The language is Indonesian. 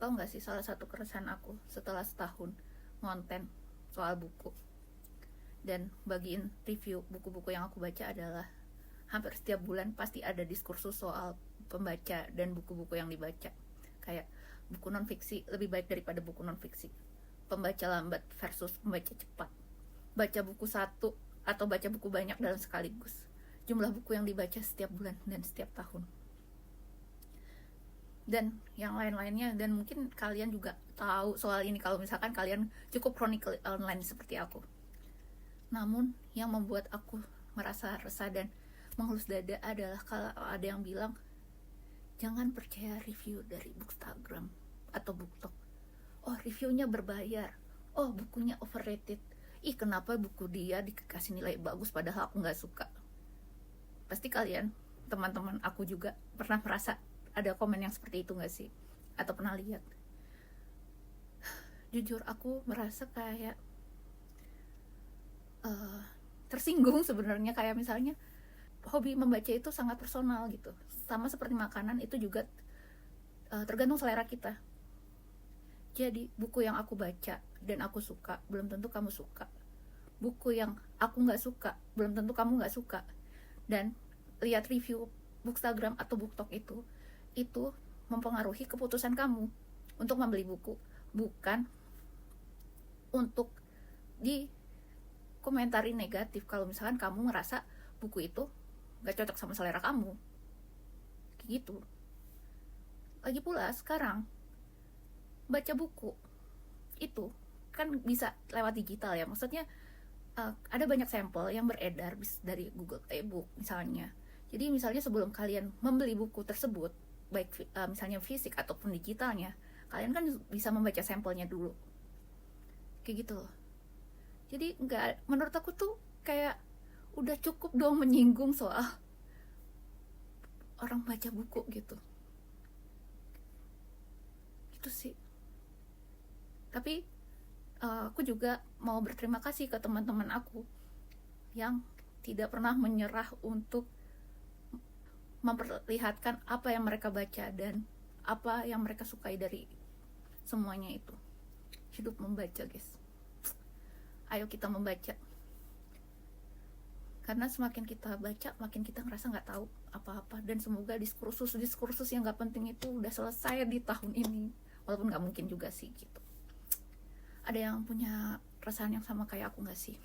Tau gak sih salah satu keresahan aku setelah setahun ngonten soal buku dan bagiin review buku-buku yang aku baca adalah hampir setiap bulan pasti ada diskursus soal pembaca dan buku-buku yang dibaca. Kayak buku non-fiksi lebih baik daripada buku non-fiksi, pembaca lambat versus pembaca cepat, baca buku satu atau baca buku banyak dalam sekaligus, jumlah buku yang dibaca setiap bulan dan setiap tahun, dan yang lain-lainnya. Dan mungkin kalian juga tahu soal ini kalau misalkan kalian cukup chronicle online seperti aku. Namun yang membuat aku merasa resah dan mengelus dada adalah kalau ada yang bilang jangan percaya review dari Bookstagram atau BookTok. Oh, reviewnya berbayar. Oh, bukunya overrated. Ih, kenapa buku dia dikasih nilai bagus padahal aku gak suka. Pasti kalian, teman-teman aku juga pernah merasa ada komen yang seperti itu gak sih? Atau pernah lihat? Jujur aku merasa kayak tersinggung sebenarnya. Kayak misalnya hobi membaca itu sangat personal gitu. Sama seperti makanan itu juga tergantung selera kita. Jadi buku yang aku baca dan aku suka belum tentu kamu suka. Buku yang aku gak suka belum tentu kamu gak suka. Dan lihat review Bookstagram atau BookTok itu mempengaruhi keputusan kamu untuk membeli buku, bukan untuk di komentari negatif kalau misalkan kamu ngerasa buku itu gak cocok sama selera kamu, kayak gitu. Lagi pula sekarang baca buku itu kan bisa lewat digital ya, maksudnya ada banyak sampel yang beredar dari Google e-book misalnya. Jadi misalnya sebelum kalian membeli buku tersebut, baik misalnya fisik ataupun digitalnya, kalian kan bisa membaca sampelnya dulu, kayak gitu loh. Jadi nggak, menurut aku tuh kayak udah cukup dong menyinggung soal orang baca buku gitu sih. Tapi aku juga mau berterima kasih ke teman-teman aku yang tidak pernah menyerah untuk memperlihatkan apa yang mereka baca dan apa yang mereka sukai dari semuanya itu. Hidup membaca, guys. Ayo kita membaca, karena semakin kita baca makin kita ngerasa nggak tahu apa-apa. Dan semoga diskursus yang nggak penting itu udah selesai di tahun ini, walaupun nggak mungkin juga sih gitu. Ada yang punya perasaan yang sama kayak aku nggak sih?